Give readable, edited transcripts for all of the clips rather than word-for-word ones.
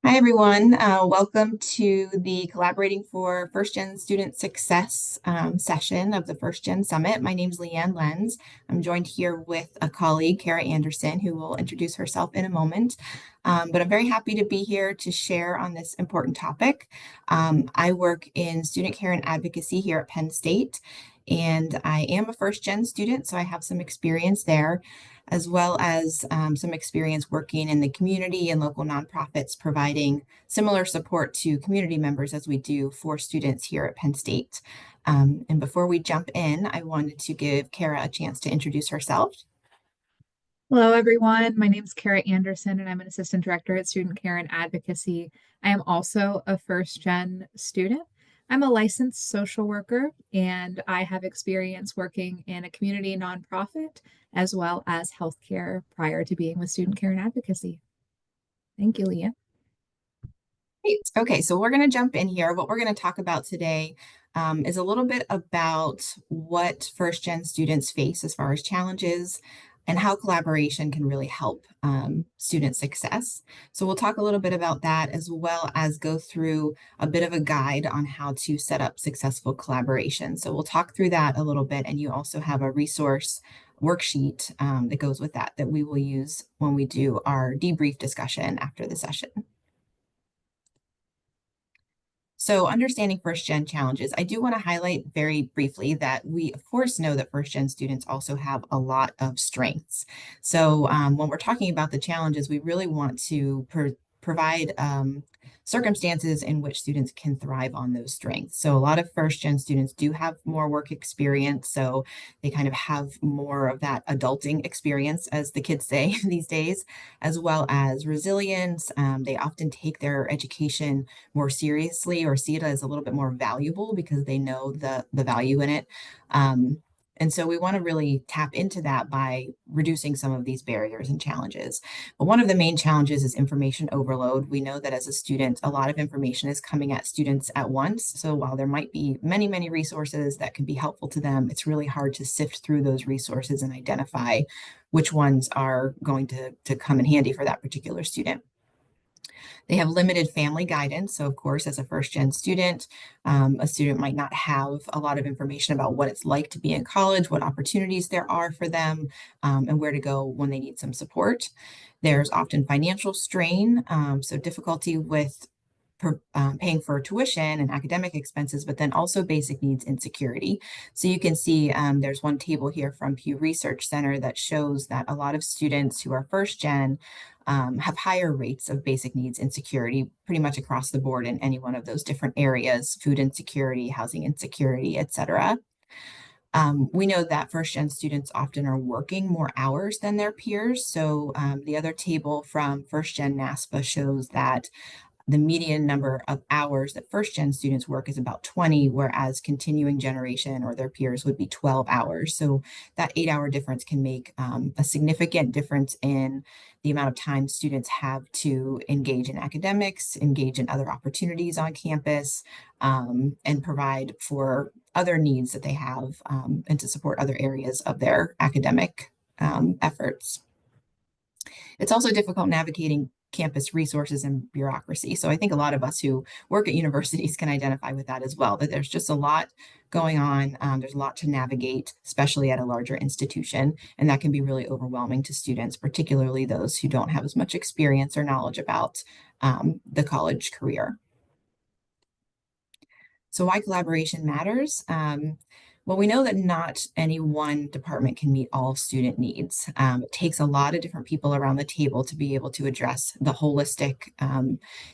Hi, everyone. Welcome to the Collaborating for First Gen Student Success session of the First Gen Summit. My name is Leanne Lenz. I'm joined here with a colleague, Kara Anderson, who will introduce herself in a moment. But I'm very happy to be here to share on this important topic. I work in student care and advocacy here at Penn State, and I am a First Gen student, so I have some experience there, as well as some experience working in the community and local nonprofits, providing similar support to community members as we do for students here at Penn State. And before we jump in, I wanted to give Kara a chance to introduce herself. Hello, everyone. My name is Kara Anderson, and I'm an assistant director at Student Care and Advocacy. I am also a first gen student. I'm a licensed social worker, and I have experience working in a community nonprofit as well as healthcare prior to being with Student Care and Advocacy. Thank you, Leah. Great. Okay, so we're going to jump in here. What we're going to talk about today is a little bit about what first gen students face as far as challenges and how collaboration can really help student success. So we'll talk a little bit about that, as well as go through a bit of a guide on how to set up successful collaboration. So we'll talk through that a little bit, and you also have a resource worksheet that goes with that we will use when we do our debrief discussion after the session. So understanding first gen challenges, I do want to highlight very briefly that we, of course, know that first gen students also have a lot of strengths. So when we're talking about the challenges, we really want to provide circumstances in which students can thrive on those strengths. So a lot of first gen students do have more work experience, so they kind of have more of that adulting experience, as the kids say these days, as well as resilience. They often take their education more seriously or see it as a little bit more valuable because they know the value in it. And so we want to really tap into that by reducing some of these barriers and challenges. But one of the main challenges is information overload. We know that as a student, a lot of information is coming at students at once. So while there might be many, many resources that can be helpful to them, it's really hard to sift through those resources and identify which ones are going to come in handy for that particular student. They have limited family guidance. So, of course, as a first gen student, a student might not have a lot of information about what it's like to be in college, what opportunities there are for them, and where to go when they need some support. There's often financial strain, so difficulty with paying for tuition and academic expenses, but then also basic needs insecurity. So you can see there's one table here from Pew Research Center that shows that a lot of students who are first gen have higher rates of basic needs insecurity pretty much across the board in any one of those different areas: food insecurity, housing insecurity, etc. We know that first gen students often are working more hours than their peers. So the other table from first gen NASPA shows that the median number of hours that first gen students work is about 20, whereas continuing generation or their peers would be 12 hours. So that 8-hour difference can make a significant difference in the amount of time students have to engage in academics, engage in other opportunities on campus, and provide for other needs that they have, and to support other areas of their academic efforts. It's also difficult navigating campus resources and bureaucracy. So I think a lot of us who work at universities can identify with that as well, that there's just a lot going on. There's a lot to navigate, especially at a larger institution, and that can be really overwhelming to students, particularly those who don't have as much experience or knowledge about the college career. So why collaboration matters? Well, we know that not any one department can meet all student needs. It takes a lot of different people around the table to be able to address the holistic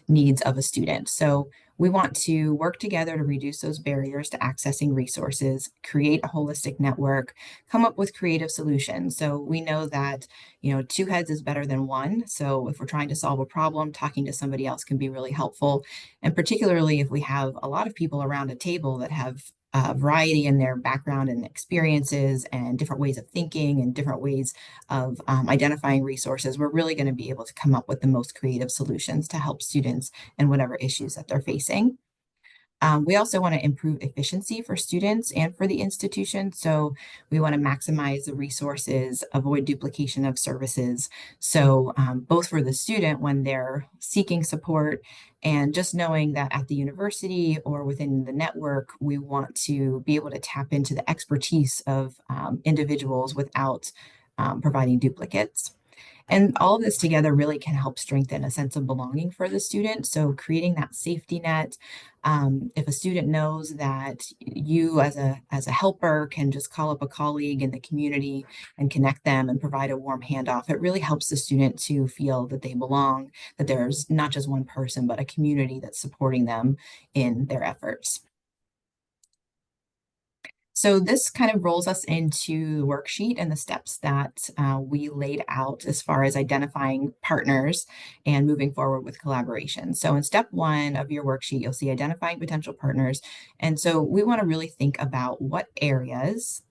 needs of a student. So we want to work together to reduce those barriers to accessing resources, create a holistic network, come up with creative solutions. So we know that, two heads is better than one. So if we're trying to solve a problem, talking to somebody else can be really helpful. And particularly if we have a lot of people around a table that have variety in their background and experiences and different ways of thinking and different ways of identifying resources, we're really going to be able to come up with the most creative solutions to help students and whatever issues that they're facing. We also want to improve efficiency for students and for the institution. So we want to maximize the resources, avoid duplication of services. So both for the student when they're seeking support and just knowing that at the university or within the network, we want to be able to tap into the expertise of individuals without providing duplicates. And all of this together really can help strengthen a sense of belonging for the student. So creating that safety net, if a student knows that you as a helper can just call up a colleague in the community and connect them and provide a warm handoff, it really helps the student to feel that they belong, that there's not just one person, but a community that's supporting them in their efforts. So this kind of rolls us into the worksheet and the steps that we laid out as far as identifying partners and moving forward with collaboration. So in step one of your worksheet, you'll see identifying potential partners. And so we want to really think about what areas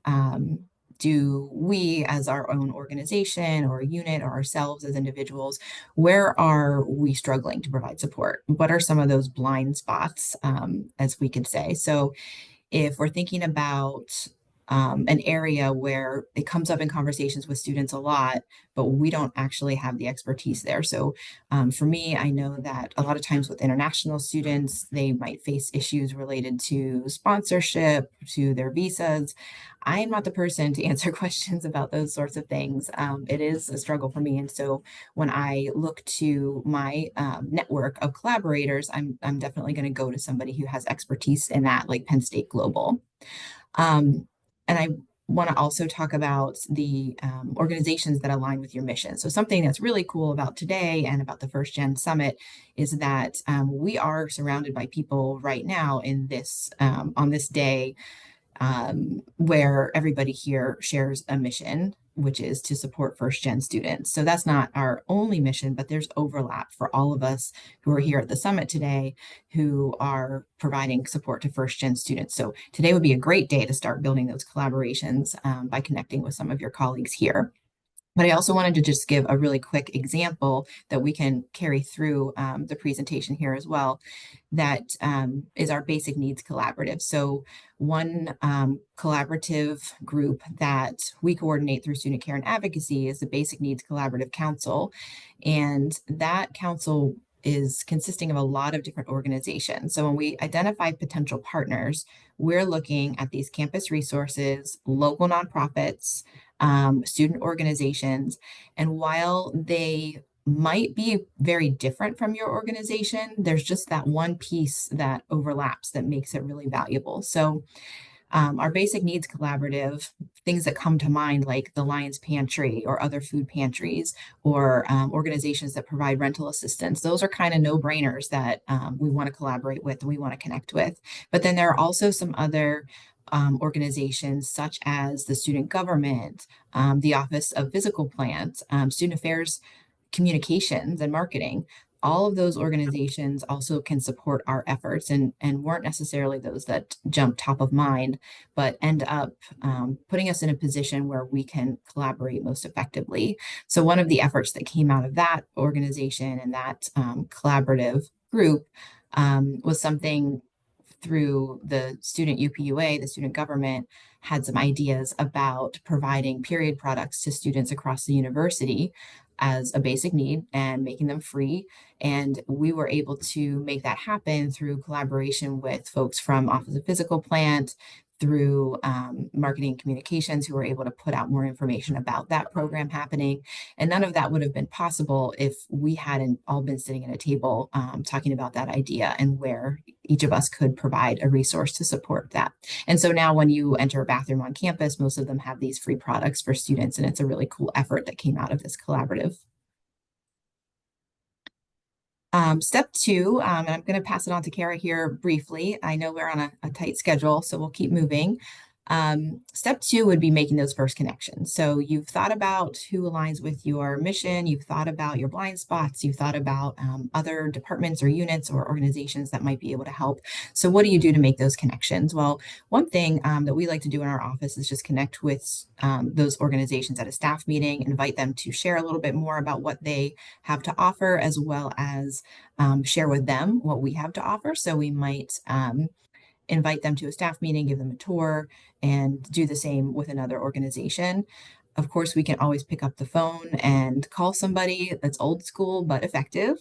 do we as our own organization or unit or ourselves as individuals, where are we struggling to provide support? What are some of those blind spots, as we could say? So if we're thinking about an area where it comes up in conversations with students a lot, but we don't actually have the expertise there. So for me, I know that a lot of times with international students, they might face issues related to sponsorship, to their visas. I am not the person to answer questions about those sorts of things. It is a struggle for me. And so when I look to my network of collaborators, I'm definitely going to go to somebody who has expertise in that, like Penn State Global. Um, and I want to also talk about the organizations that align with your mission. So something that's really cool about today and about the First Gen Summit is that we are surrounded by people right now in this on this day where everybody here shares a mission, which is to support first gen students. So that's not our only mission, but there's overlap for all of us who are here at the summit today who are providing support to first gen students. So today would be a great day to start building those collaborations by connecting with some of your colleagues here. But I also wanted to just give a really quick example that we can carry through the presentation here as well. That is our basic needs collaborative. So one collaborative group that we coordinate through student care and advocacy is the Basic Needs Collaborative Council. And that council is consisting of a lot of different organizations. So when we identify potential partners, we're looking at these campus resources, local nonprofits, student organizations. And while they might be very different from your organization, there's just that one piece that overlaps that makes it really valuable. So our basic needs collaborative, things that come to mind like the Lions Pantry or other food pantries or organizations that provide rental assistance, those are kind of no-brainers that we want to collaborate with and we want to connect with. But then there are also some other organizations such as the student government, the Office of Physical Plant, Student Affairs, Communications, and Marketing. All of those organizations also can support our efforts and weren't necessarily those that jump top of mind, but end up putting us in a position where we can collaborate most effectively. So one of the efforts that came out of that organization and that collaborative group was something through the student UPUA, the student government, had some ideas about providing period products to students across the university as a basic need and making them free. And we were able to make that happen through collaboration with folks from Office of Physical Plant, through marketing communications, who were able to put out more information about that program happening. And none of that would have been possible if we hadn't all been sitting at a table talking about that idea and where each of us could provide a resource to support that. And so now when you enter a bathroom on campus, most of them have these free products for students, and it's a really cool effort that came out of this collaborative. Step two, and I'm going to pass it on to Kara here briefly. I know we're on a tight schedule, so we'll keep moving. Step two would be making those first connections. So you've thought about who aligns with your mission, you've thought about your blind spots, you've thought about other departments or units or organizations that might be able to help. So what do you do to make those connections? Well, one thing that we like to do in our office is just connect with those organizations at a staff meeting, invite them to share a little bit more about what they have to offer, as well as share with them what we have to offer. So we might invite them to a staff meeting, give them a tour, and do the same with another organization. Of course, we can always pick up the phone and call somebody that's old school but effective.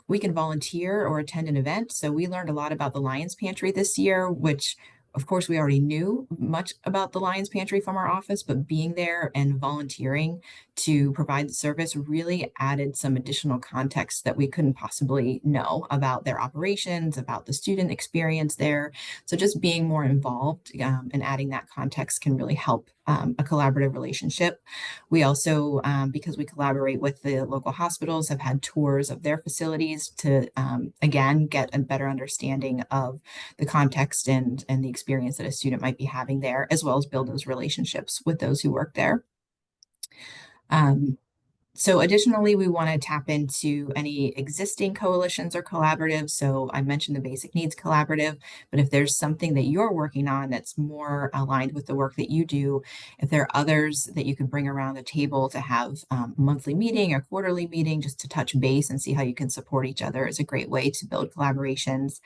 We can volunteer or attend an event. So we learned a lot about the Lions Pantry this year, which of course we already knew much about the Lions Pantry from our office, but being there and volunteering to provide the service really added some additional context that we couldn't possibly know about their operations, about the student experience there. So just being more involved and adding that context can really help a collaborative relationship. We also, because we collaborate with the local hospitals, have had tours of their facilities to, again, get a better understanding of the context and the experience that a student might be having there, as well as build those relationships with those who work there. So additionally, we want to tap into any existing coalitions or collaboratives. So I mentioned the Basic Needs Collaborative, but if there's something that you're working on that's more aligned with the work that you do, if there are others that you can bring around the table to have a monthly meeting or quarterly meeting just to touch base and see how you can support each other is a great way to build collaborations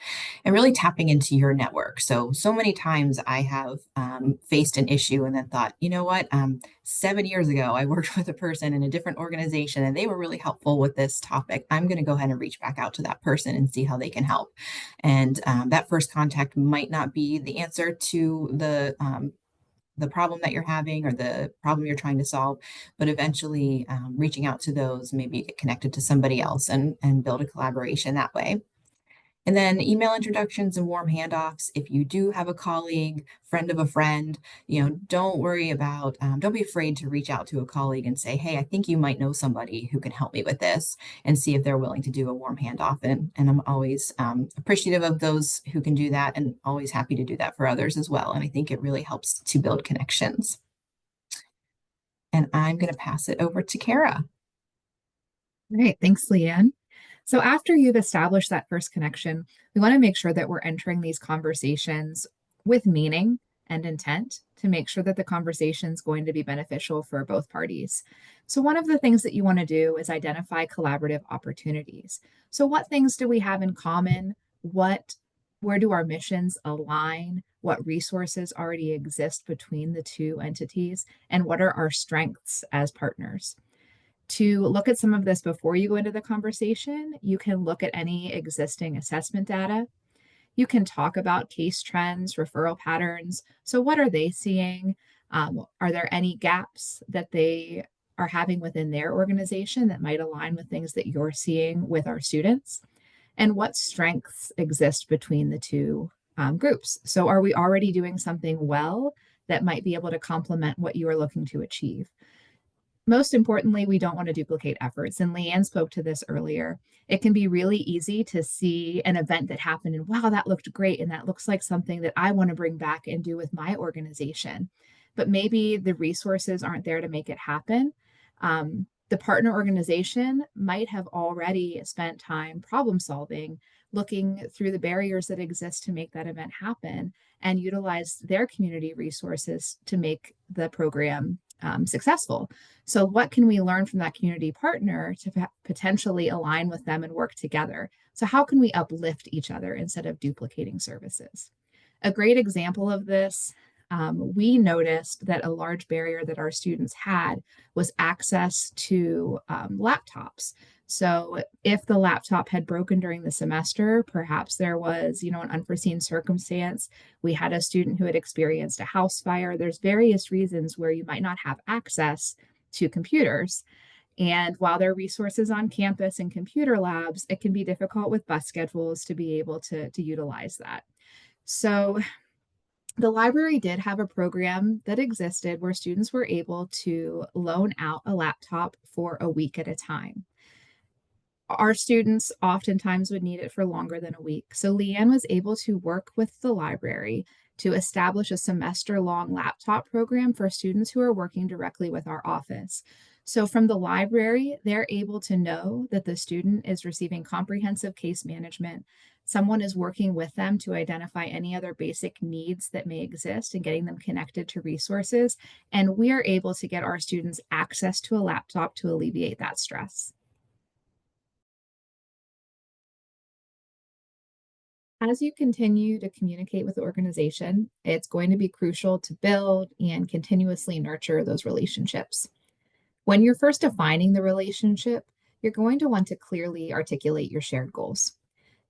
and really tapping into your network. So many times I have faced an issue and then thought, you know what, 7 years ago, I worked with a person in a different organization and they were really helpful with this topic. I'm going to go ahead and reach back out to that person and see how they can help. And that first contact might not be the answer to the problem that you're having or the problem you're trying to solve, but eventually reaching out to those, maybe get connected to somebody else and build a collaboration that way. And then email introductions and warm handoffs. If you do have a colleague, friend of a friend, don't worry about, don't be afraid to reach out to a colleague and say, hey, I think you might know somebody who can help me with this, and see if they're willing to do a warm handoff. And I'm always appreciative of those who can do that and always happy to do that for others as well. And I think it really helps to build connections. And I'm going to pass it over to Kara. Great. Thanks, Leanne. So after you've established that first connection, we want to make sure that we're entering these conversations with meaning and intent to make sure that the conversation is going to be beneficial for both parties. So one of the things that you want to do is identify collaborative opportunities. So what things do we have in common? Where do our missions align? What resources already exist between the two entities? And what are our strengths as partners? To look at some of this before you go into the conversation, you can look at any existing assessment data. You can talk about case trends, referral patterns. So, what are they seeing? Are there any gaps that they are having within their organization that might align with things that you're seeing with our students? And what strengths exist between the two groups? So, are we already doing something well that might be able to complement what you are looking to achieve? Most importantly, we don't want to duplicate efforts. And Leanne spoke to this earlier. It can be really easy to see an event that happened and wow, that looked great. And that looks like something that I want to bring back and do with my organization. But maybe the resources aren't there to make it happen. The partner organization might have already spent time problem solving, looking through the barriers that exist to make that event happen, and utilize their community resources to make the program successful. So, what can we learn from that community partner to potentially align with them and work together? So, how can we uplift each other instead of duplicating services? A great example of this, we noticed that a large barrier that our students had was access to laptops. So if the laptop had broken during the semester, perhaps there was, an unforeseen circumstance. We had a student who had experienced a house fire. There's various reasons where you might not have access to computers. And while there are resources on campus and computer labs, it can be difficult with bus schedules to be able to utilize that. So the library did have a program that existed where students were able to loan out a laptop for a week at a time. Our students oftentimes would need it for longer than a week. So Leanne was able to work with the library to establish a semester-long laptop program for students who are working directly with our office. So from the library, they're able to know that the student is receiving comprehensive case management. Someone is working with them to identify any other basic needs that may exist and getting them connected to resources. And we are able to get our students access to a laptop to alleviate that stress. As you continue to communicate with the organization, it's going to be crucial to build and continuously nurture those relationships. When you're first defining the relationship, you're going to want to clearly articulate your shared goals.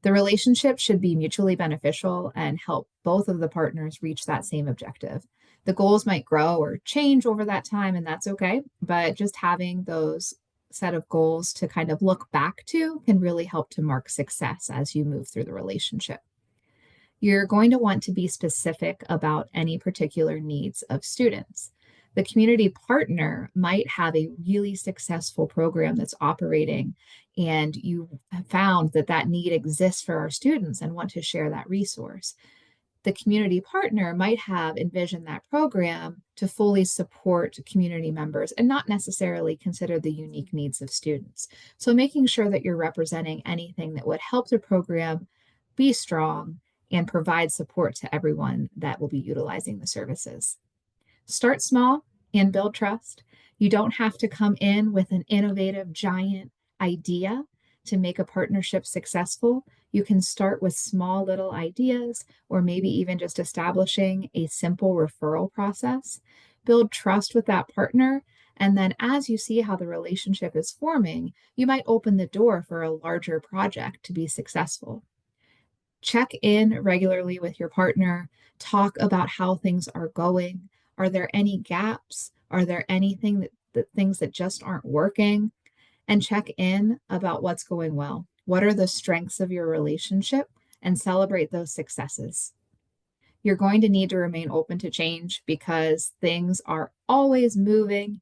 The relationship should be mutually beneficial and help both of the partners reach that same objective. The goals might grow or change over that time, and that's okay. But just having those set of goals to kind of look back to can really help to mark success as you move through the relationship. You're going to want to be specific about any particular needs of students. The community partner might have a really successful program that's operating, and you have found that that need exists for our students and want to share that resource. The community partner might have envisioned that program to fully support community members and not necessarily consider the unique needs of students. So making sure that you're representing anything that would help the program be strong and provide support to everyone that will be utilizing the services. Start small and build trust. You don't have to come in with an innovative, giant idea to make a partnership successful. You can start with small little ideas, or maybe even just establishing a simple referral process. Build trust with that partner. And then, as you see how the relationship is forming, you might open the door for a larger project to be successful. Check in regularly with your partner, talk about how things are going. Are there any gaps? Are there anything that things that just aren't working? And check in about what's going well. What are the strengths of your relationship? And celebrate those successes. You're going to need to remain open to change because things are always moving.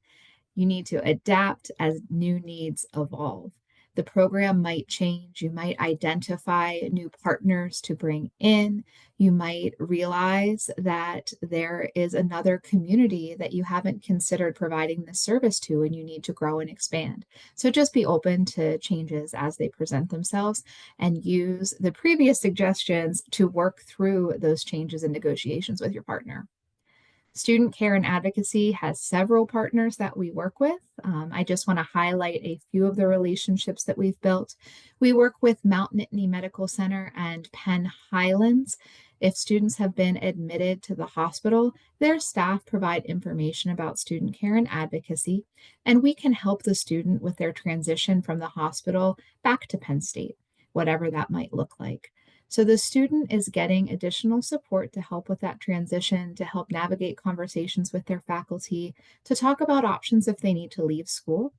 You need to adapt as new needs evolve. The program might change. You might identify new partners to bring in. You might realize that there is another community that you haven't considered providing this service to, and you need to grow and expand. So just be open to changes as they present themselves and use the previous suggestions to work through those changes and negotiations with your partner. Student Care and Advocacy has several partners that we work with. I just want to highlight a few of the relationships that we've built. We work with Mount Nittany Medical Center and Penn Highlands. If students have been admitted to the hospital, their staff provide information about student care and advocacy, and we can help the student with their transition from the hospital back to Penn State, whatever that might look like. So the student is getting additional support to help with that transition, to help navigate conversations with their faculty, to talk about options if they need to leave school.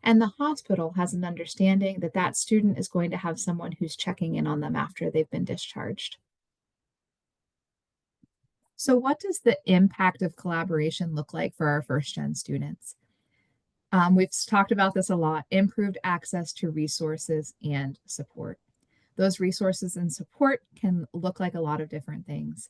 And the hospital has an understanding that that student is going to have someone who's checking in on them after they've been discharged. So what does the impact of collaboration look like for our first gen students? We've talked about this a lot: improved access to resources and support. Those resources and support can look like a lot of different things.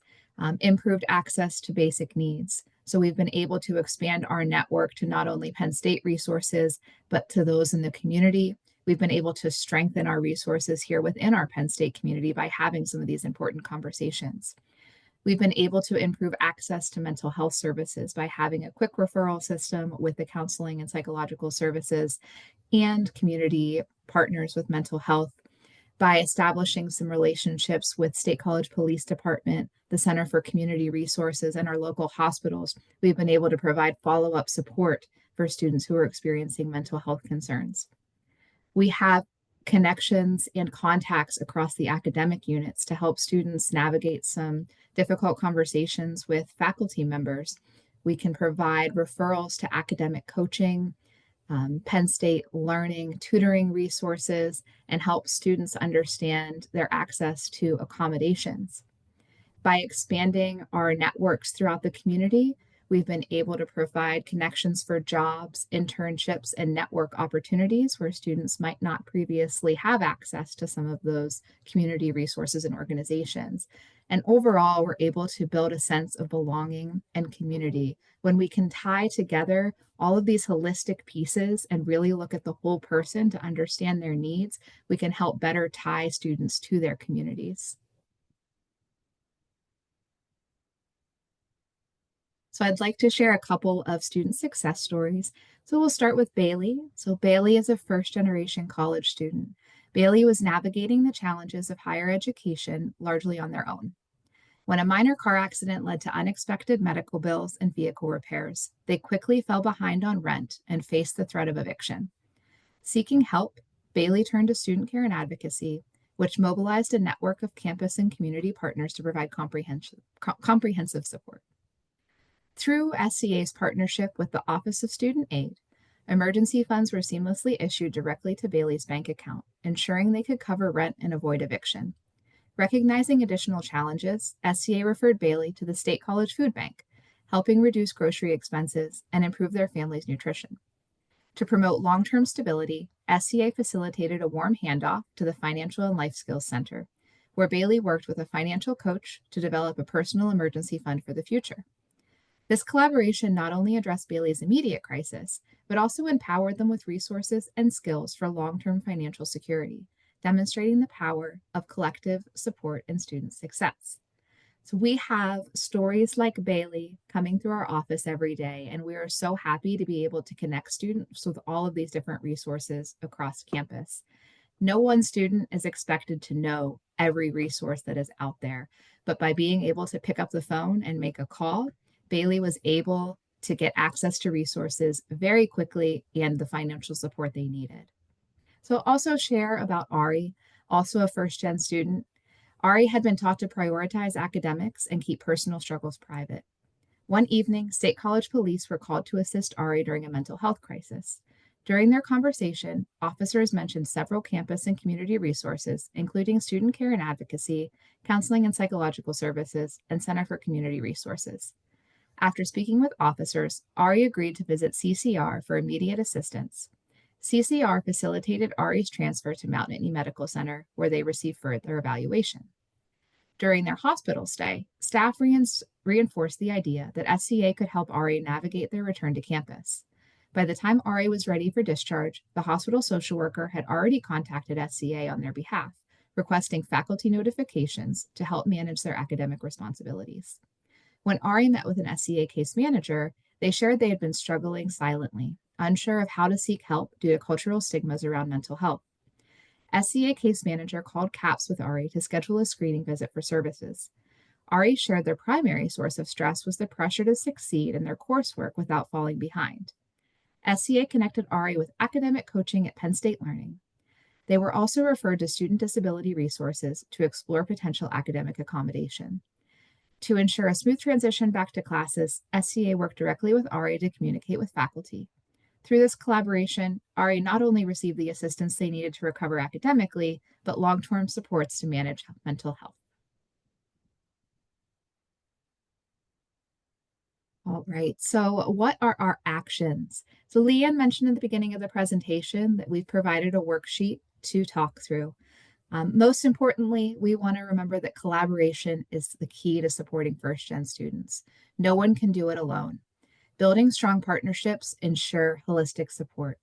Improved access to basic needs. So we've been able to expand our network to not only Penn State resources, but to those in the community. We've been able to strengthen our resources here within our Penn State community by having some of these important conversations. We've been able to improve access to mental health services by having a quick referral system with the counseling and psychological services and community partners with mental health, by establishing some relationships with State College Police Department, the Center for Community Resources, and our local hospitals. We've been able to provide follow-up support for students who are experiencing mental health concerns. We have connections and contacts across the academic units to help students navigate some difficult conversations with faculty members. We can provide referrals to academic coaching, Penn State learning, tutoring resources, and help students understand their access to accommodations. By expanding our networks throughout the community, we've been able to provide connections for jobs, internships, and network opportunities where students might not previously have access to some of those community resources and organizations. And overall, we're able to build a sense of belonging and community when we can tie together all of these holistic pieces and really look at the whole person to understand their needs. We can help better tie students to their communities. So I'd like to share a couple of student success stories. So we'll start with Bailey. So Bailey is a first generation college student. Bailey was navigating the challenges of higher education largely on their own. When a minor car accident led to unexpected medical bills and vehicle repairs, they quickly fell behind on rent and faced the threat of eviction. Seeking help, Bailey turned to student care and advocacy, which mobilized a network of campus and community partners to provide comprehensive support. Through SCA's partnership with the Office of Student Aid, emergency funds were seamlessly issued directly to Bailey's bank account, ensuring they could cover rent and avoid eviction. Recognizing additional challenges, SCA referred Bailey to the State College Food Bank, helping reduce grocery expenses and improve their family's nutrition. To promote long-term stability, SCA facilitated a warm handoff to the Financial and Life Skills Center, where Bailey worked with a financial coach to develop a personal emergency fund for the future. This collaboration not only addressed Bailey's immediate crisis, but also empowered them with resources and skills for long-term financial security, demonstrating the power of collective support in student success. So we have stories like Bailey coming through our office every day, and we are so happy to be able to connect students with all of these different resources across campus. No one student is expected to know every resource that is out there, but by being able to pick up the phone and make a call, Bailey was able to get access to resources very quickly and the financial support they needed. So I'll also share about Ari, also a first gen student. Ari had been taught to prioritize academics and keep personal struggles private. One evening, State College police were called to assist Ari during a mental health crisis. During their conversation, officers mentioned several campus and community resources, including student care and advocacy, counseling and psychological services, and Center for Community Resources. After speaking with officers, Ari agreed to visit CCR for immediate assistance. CCR facilitated Ari's transfer to Mount Whitney Medical Center, where they received further evaluation. During their hospital stay, staff reinforced the idea that SCA could help Ari navigate their return to campus. By the time Ari was ready for discharge, the hospital social worker had already contacted SCA on their behalf, requesting faculty notifications to help manage their academic responsibilities. When Ari met with an SCA case manager, they shared they had been struggling silently, unsure of how to seek help due to cultural stigmas around mental health. SCA case manager called CAPS with Ari to schedule a screening visit for services. Ari shared their primary source of stress was the pressure to succeed in their coursework without falling behind. SCA connected Ari with academic coaching at Penn State Learning. They were also referred to student disability resources to explore potential academic accommodation. To ensure a smooth transition back to classes, SCA worked directly with Ari to communicate with faculty. Through this collaboration, Ari not only received the assistance they needed to recover academically, but long-term supports to manage mental health. All right, so what are our actions? So Leanne mentioned in the beginning of the presentation that we've provided a worksheet to talk through. Most importantly, we want to remember that collaboration is the key to supporting first-gen students. No one can do it alone. Building strong partnerships ensure holistic support.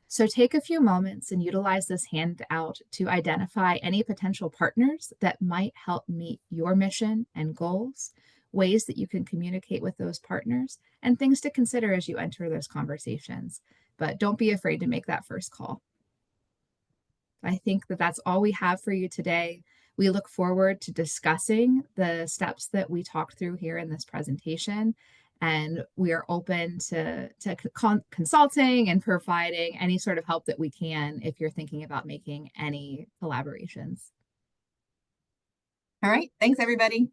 So take a few moments and utilize this handout to identify any potential partners that might help meet your mission and goals, ways that you can communicate with those partners, and things to consider as you enter those conversations. But don't be afraid to make that first call. I think that that's all we have for you today. We look forward to discussing the steps that we talked through here in this presentation, and we are open to consulting and providing any sort of help that we can if you're thinking about making any collaborations. All right. Thanks, everybody.